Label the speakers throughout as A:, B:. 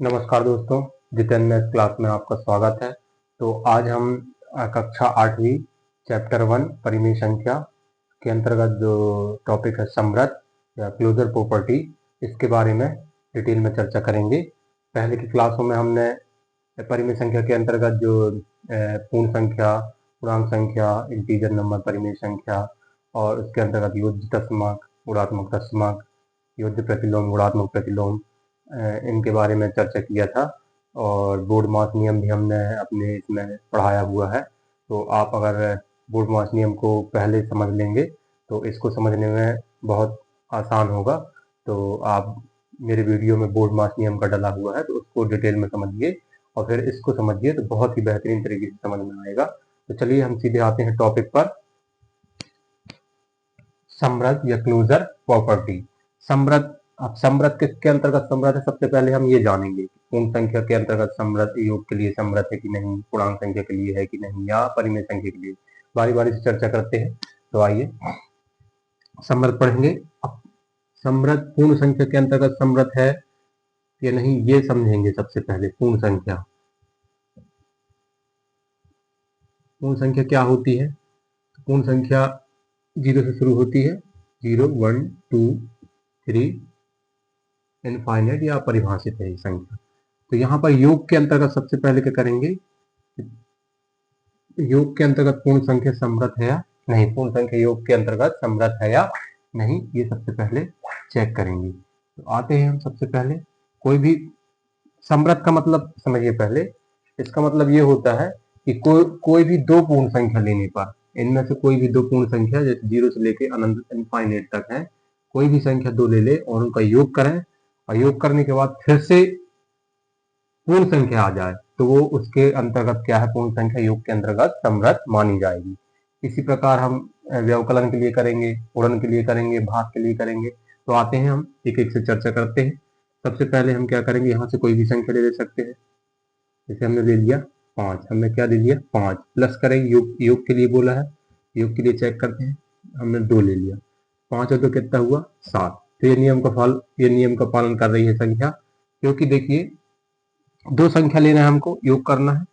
A: नमस्कार दोस्तों, Jitendra math class में आपका स्वागत है। तो आज हम कक्षा 8वीं चैप्टर 1 परिमेय संख्या के अंतर्गत जो टॉपिक है समृद्ध या क्लोजर प्रॉपर्टी, इसके बारे में डिटेल में चर्चा करेंगे। पहले की क्लासों में हमने परिमेय संख्या के अंतर्गत जो पूर्ण संख्या, पूर्णांक संख्या, इंटीजर नंबर, परिमेय संख्या और उसके अंतर्गत योज्य दशमक, गुणात्मक दशमक, योज्य प्रतिलोम, गुणात्मक प्रतिलोम, इनके बारे में चर्चा किया था और बोर्ड मास नियम भी हमने अपने इसमें पढ़ाया हुआ है। तो आप अगर बोर्ड मास नियम को पहले समझ लेंगे तो इसको समझने में बहुत आसान होगा। तो आप मेरे वीडियो में बोर्ड मास नियम का डला हुआ है तो उसको डिटेल में समझिए और फिर इसको समझिए तो बहुत ही बेहतरीन तरीके से समझ में आएगा। तो चलिए हम सीधे आते हैं टॉपिक पर, समृद्ध या क्लोजर प्रॉपर्टी। समृद्ध, अब समृद्ध किसके अंतर्गत समृद्ध है, सबसे पहले हम ये जानेंगे पूर्ण संख्या के अंतर्गत समृद्ध योग के लिए समृद्ध है कि नहीं, पूर्णांक संख्या के लिए है कि नहीं, या परिमेय संख्या के लिए। बारी बारी से चर्चा करते हैं। तो आइए समृद्ध पढ़ेंगे। अब समृद्ध पूर्ण संख्या के अंतर्गत समृद्ध है या नहीं ये समझेंगे। सबसे पहले पूर्ण संख्या, पूर्ण संख्या क्या होती है। पूर्ण संख्या 0 से शुरू होती है, 0, 1, 2, 3, इनफाइनाइट या परिभाषित है ये संख्या। तो यहाँ पर योग के अंतर्गत सबसे पहले क्या करेंगे, योग के अंतर्गत पूर्ण संख्या समृद्ध है या नहीं, पूर्ण संख्या योग के अंतर्गत समृद्ध है या नहीं, ये सबसे पहले चेक करेंगे। तो आते हैं हम सबसे पहले, कोई भी समृद्ध का मतलब समझिए पहले। इसका मतलब ये होता है कि कोई भी दो पूर्ण संख्या लेने पर, इनमें से कोई भी दो पूर्ण संख्या जैसे 0 से लेके अनंत इनफाइनाइट तक है, कोई भी संख्या दो ले ले और उनका योग करें और योग करने के बाद फिर से पूर्ण संख्या आ जाए तो वो उसके अंतर्गत क्या है, पूर्ण संख्या योग के अंतर्गत समृद्ध मानी जाएगी। इसी प्रकार हम व्यवकलन के लिए करेंगे, गुणन के लिए करेंगे, भाग के लिए करेंगे। तो आते हैं हम एक एक से चर्चा करते हैं। सबसे पहले हम क्या करेंगे, यहाँ से कोई भी संख्या ले सकते हैं। जैसे हमने ले लिया 5, हमने क्या ले लिया 5, प्लस करेंगे, योग के लिए बोला है, योग के लिए चेक करते हैं। हमने 2 ले लिया, 5 और 2 कितना हुआ 7। तो ये नियम का पालन कर रही है संख्या, क्योंकि देखिए दो संख्या लेना है हमको, योग करना है।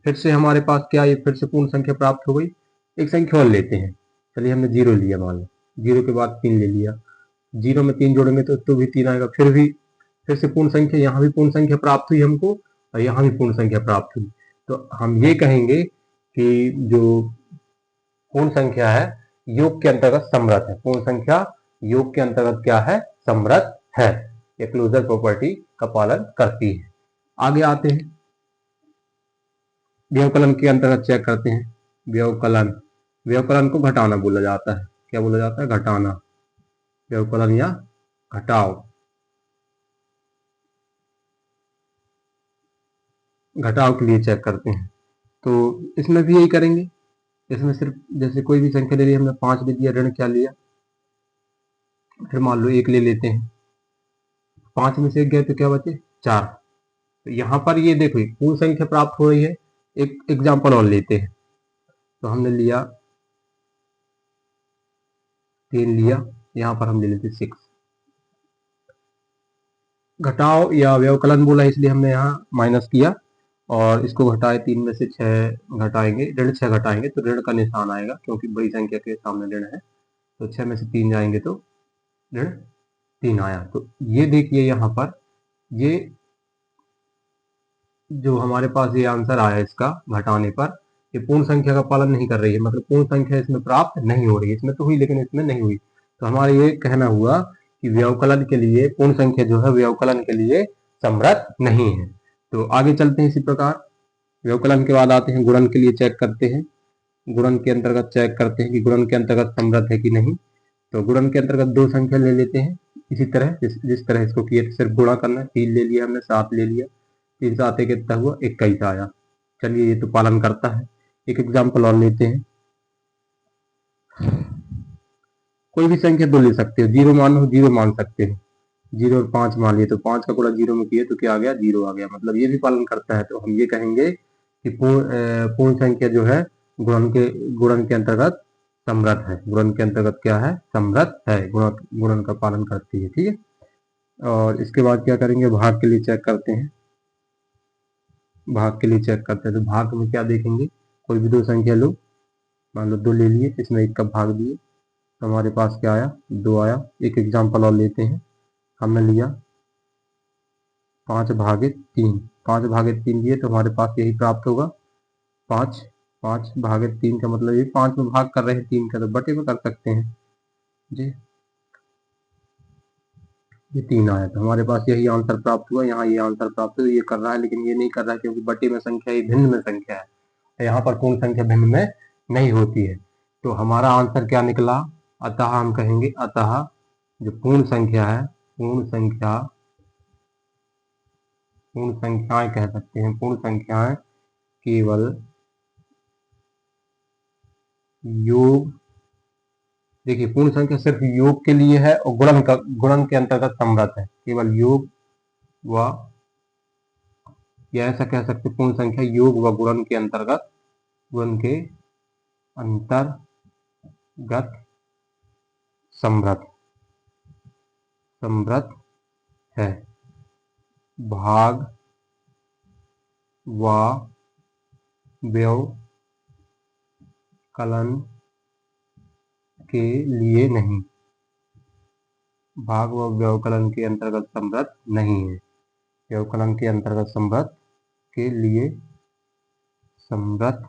A: फिर से हमारे पास क्या, ये फिर से पूर्ण संख्या प्राप्त हो गई। एक संख्या और लेते हैं, चलिए हमने 0 लिया, मान लो 0 के बाद 3 ले लिया, 0 में 3 जोड़ेंगे तो भी 3 आएगा। फिर से पूर्ण संख्या, यहाँ भी पूर्ण संख्या प्राप्त हुई हमको और यहाँ भी पूर्ण संख्या प्राप्त हुई। तो हम ये कहेंगे कि जो पूर्ण संख्या है योग के अंतर्गत समृद्ध है, पूर्ण संख्या योग के अंतर्गत क्या है, समृद्ध है। ये क्लोजर प्रॉपर्टी का पालन करती है। आगे आते हैं, व्यवकलन के अंतर्गत चेक करते हैं। व्यवकलन को घटाना बोला जाता है। क्या बोला जाता है, घटाना, व्यवकलन या घटाव। घटाव के लिए चेक करते हैं। तो इसमें भी यही करेंगे। इसमें सिर्फ जैसे कोई भी संख्या ले ली, हमने 5 ले लिया, ऋण क्या लिया, फिर मान लो 1 ले लेते हैं, 5 में से 1 गए तो क्या बचे 4। तो यहाँ पर ये देखो पूर्ण संख्या प्राप्त हो रही है। एक एग्जाम्पल और लेते हैं। तो हमने लिया 3 लिया, यहाँ पर हम ले लेते 6। घटाव या व्यवकलन बोला इसलिए हमने यहाँ माइनस किया और इसको घटाए, 3 में से 6 घटाएंगे, ऋण 6 घटाएंगे तो ऋण का निशान आएगा, क्योंकि बड़ी संख्या के सामने ऋण है। तो 6 में से 3 जाएंगे तो ऋण 3 आया। तो ये देखिए यहाँ पर ये जो हमारे पास ये आंसर आया इसका घटाने पर, ये पूर्ण संख्या का पालन नहीं कर रही है, मतलब पूर्ण संख्या इसमें प्राप्त नहीं हो रही है। इसमें तो हुई लेकिन इसमें नहीं हुई। तो हमारा ये कहना हुआ कि व्यवकलन के लिए पूर्ण संख्या जो है व्यवकलन के लिए समृद्ध नहीं है। तो आगे चलते हैं इसी प्रकार। व्यवकलन के बाद आते हैं गुणन के लिए चेक करते हैं। गुणन के अंतर्गत चेक करते हैं कि गुणन के अंतर्गत समृद्ध है कि नहीं। तो गुणन के अंतर्गत दो संख्या ले लेते हैं, इसी तरह जिस तरह इसको किए, सिर्फ गुणा करना है। 3 ले लिया हमने, 7 ले लिया, 3 से आते कितना हुआ 21 आया। चलिए ये तो पालन करता है। एक एग्जाम्पल और लेते हैं। कोई भी संख्या दो ले सकते हो, 0 मानो 0 मान सकते हो, 0 और 5 मान लिए तो 5 का गुणा 0 में किए तो क्या आ गया 0 आ गया, मतलब ये भी पालन करता है। तो हम ये कहेंगे कि पूर्ण संख्या जो है गुणन के अंतर्गत समृद्ध है। गुणन के अंतर्गत क्या है, समृद्ध है, गुणन का पालन करती है। ठीक है। और इसके बाद क्या करेंगे, भाग के लिए चेक करते हैं। भाग के लिए चेक करते हैं। तो भाग में क्या देखेंगे, कोई भी दो संख्या लो, मान लो 2 ले लिए, इसमें 1 का भाग दिए तो हमारे पास क्या आया, 2 आया। एक एग्जाम्पल और लेते हैं, हमने लिया 5/3, 5/3 लिए तो हमारे पास यही प्राप्त होगा 5। 5/3 का मतलब ये 5 में भाग कर रहे हैं 3 का, तो बटे में कर सकते हैं जी। ये 3 आया तो हमारे पास यही आंसर प्राप्त हुआ। यहाँ ये आंसर प्राप्त हुआ, ये कर रहा है लेकिन ये नहीं कर रहा है क्योंकि बटे में संख्या ये भिन्न में संख्या है। यहाँ पर पूर्ण संख्या भिन्न में नहीं होती है, तो हमारा आंसर क्या निकला। अतः हम कहेंगे, अतः जो पूर्ण संख्या है, पूर्ण संख्याएं कह सकते हैं, पूर्ण संख्याएं केवल योग, देखिए पूर्ण संख्या सिर्फ योग के लिए है और गुणन के अंतर्गत समृद्ध है। केवल योग व, या ऐसा कह सकते पूर्ण संख्या योग व गुणन के अंतर्गत समृद्ध है। भाग व व्यवकलन के लिए नहीं, भाग व व्यवकलन के अंतर्गत समृद्ध नहीं है। व्यवकलन के अंतर्गत समृद्ध के लिए समृद्ध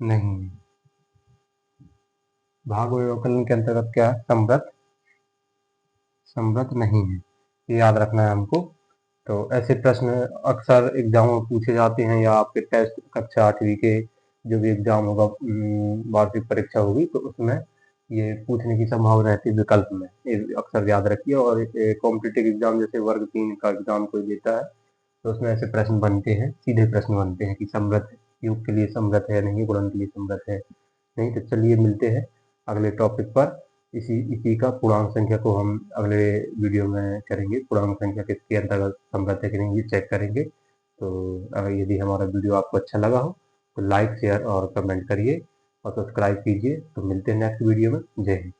A: नहीं है। भाग व व्यवकलन के अंतर्गत क्या है, समृद्ध नहीं है, ये याद रखना है हमको। तो ऐसे प्रश्न अक्सर एग्जाम में पूछे जाते हैं, या आपके टेस्ट कक्षा 8वीं के जो भी एग्जाम होगा, वार्षिक परीक्षा होगी, तो उसमें ये पूछने की संभावना रहती है विकल्प में, ये अक्सर याद रखिए। और कॉम्पिटिटिव एग्जाम जैसे वर्ग 3 का एग्जाम कोई देता है तो उसमें ऐसे प्रश्न बनते हैं, सीधे प्रश्न बनते हैं कि समृद्ध योग के लिए समृद्ध है नहीं, गुणन के लिए समृद्ध है नहीं। तो चलिए मिलते हैं अगले टॉपिक पर। इसी का पूर्णांक संख्या को हम अगले वीडियो में करेंगे। पूर्णांक संख्या किसके अंतर्गत समृद्ध है कि नहीं, ये चेक करेंगे। तो अगर यदि हमारा वीडियो आपको अच्छा लगा हो तो लाइक, शेयर और कमेंट करिए और सब्सक्राइब कीजिए। तो मिलते हैं नेक्स्ट वीडियो में। जय हिंद।